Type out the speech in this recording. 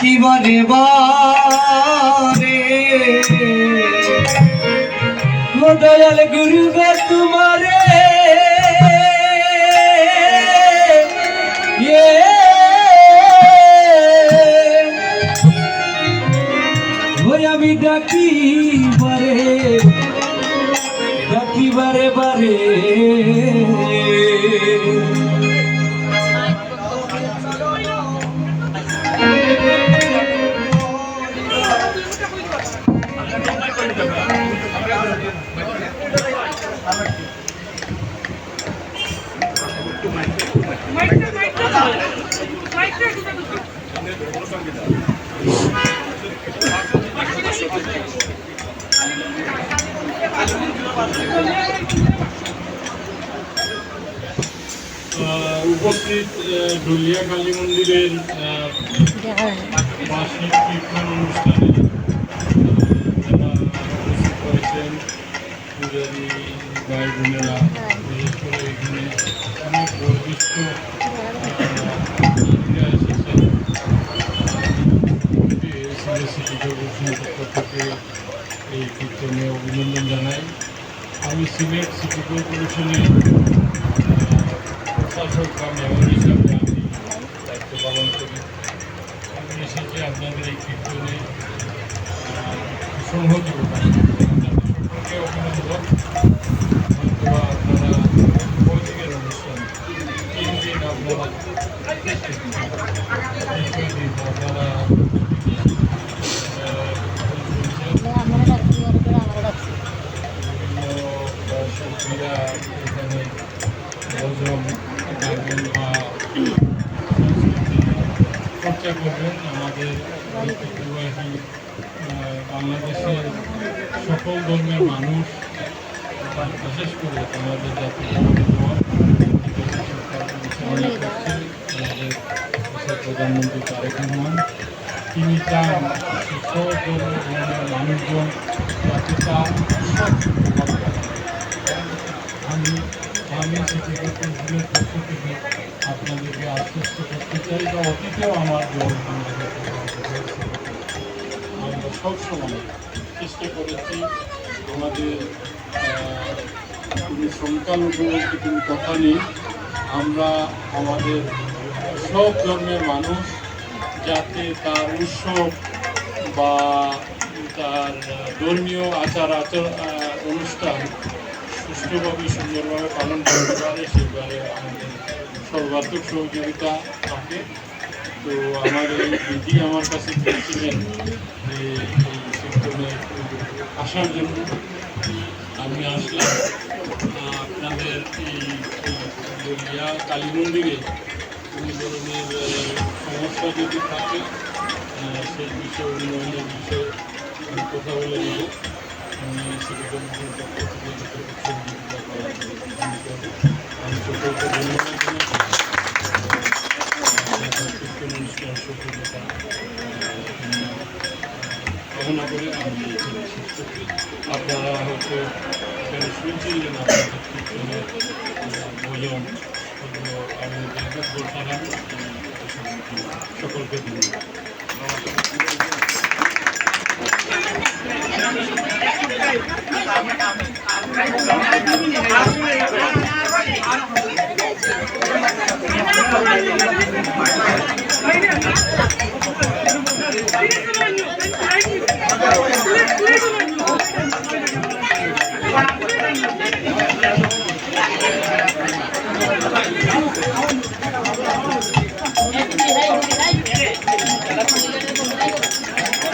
ডাকি বারে বারে ও দয়াল গুরু গো তোমারে আমি ডাকি বারে বারে উপস্থিত ঢুলিয়া কালী মন্দিরের বার্ষিক কীর্তন অনুষ্ঠানে যারা উপস্থিত হয়েছেন পূজারী ভাই বোনেরা, বিশেষ করে এখানে অনেক বয়োজ্যেষ্ঠ এসেছেন। সিটি কর্পোরেশনের পক্ষ থেকে এই কীর্তনে অভিনন্দন জানাই। আমি সিলেট সিটি কর্পোরেশনের প্রশাসক বা মেয়র হিসাবে আমি দায়িত্ব পালন করি। আমি এসেছি আপনাদের এই কীর্তনে সহযোগিতা সকলকে অভিনন্দন। হয়তো আপনারা বৈদিকের অনুষ্ঠান 3 দিন আপনারা আপনারা সক্রিয়া এখানে ভোজন গাইবেন বা চর্চা করবেন। আমাদের ঐতিহ্যবাহী বাংলাদেশের সকল ধর্মের মানুষ, বিশেষ করে আমাদের জাতীয় দল পরিচালনা করছেন আমাদের দেশের প্রধানমন্ত্রী তারেক রহমান। তিনি চান সব ধর্মের মানুষজন যাতে তার আমি সিটি কর্পোরেশনের পক্ষ থেকে আপনাদেরকে আশ্বস্ত করতে চাই বা অতীতেও আমার দল আমরা সবসময় চেষ্টা করেছি আমাদের কোনো সংখ্যালঘু বলতে কোনো কথা নেই। আমরা আমাদের সব ধর্মের মানুষ যাতে তার উৎসব বা তার ধর্মীয় আচার অনুষ্ঠান সুষ্ঠুভাবে সুন্দরভাবে পালন করতে পারে, সেবারে আমাদের সর্বাত্মক সহযোগিতা থাকে। তো আমার এই দিদি আমার কাছে চেয়েছিলেন যে এই কীর্তনে আসার জন্য। আমি আসলাম। আপনাদের এই দলিয়া কালী মন্দিরে কোনো ধরনের সমস্যা যদি থাকে সেই বিষয়ে উন্নয়নের বিষয়ে কথা বলে নেব। আমি সিটি কর্পোরেশনের পক্ষ থেকে সহযোগিতা করার আমি সকলকে ধন্যবাদ কীর্তন অনুষ্ঠান সফলতা কামনা করে আমি এখানে শেষ করছি। আপনারা হয়তো এখানে শুনছিলেন আপনাদের কীর্তনের ভোজন আমি বলছিলাম। সকলকে ধন্যবাদ। Thank you.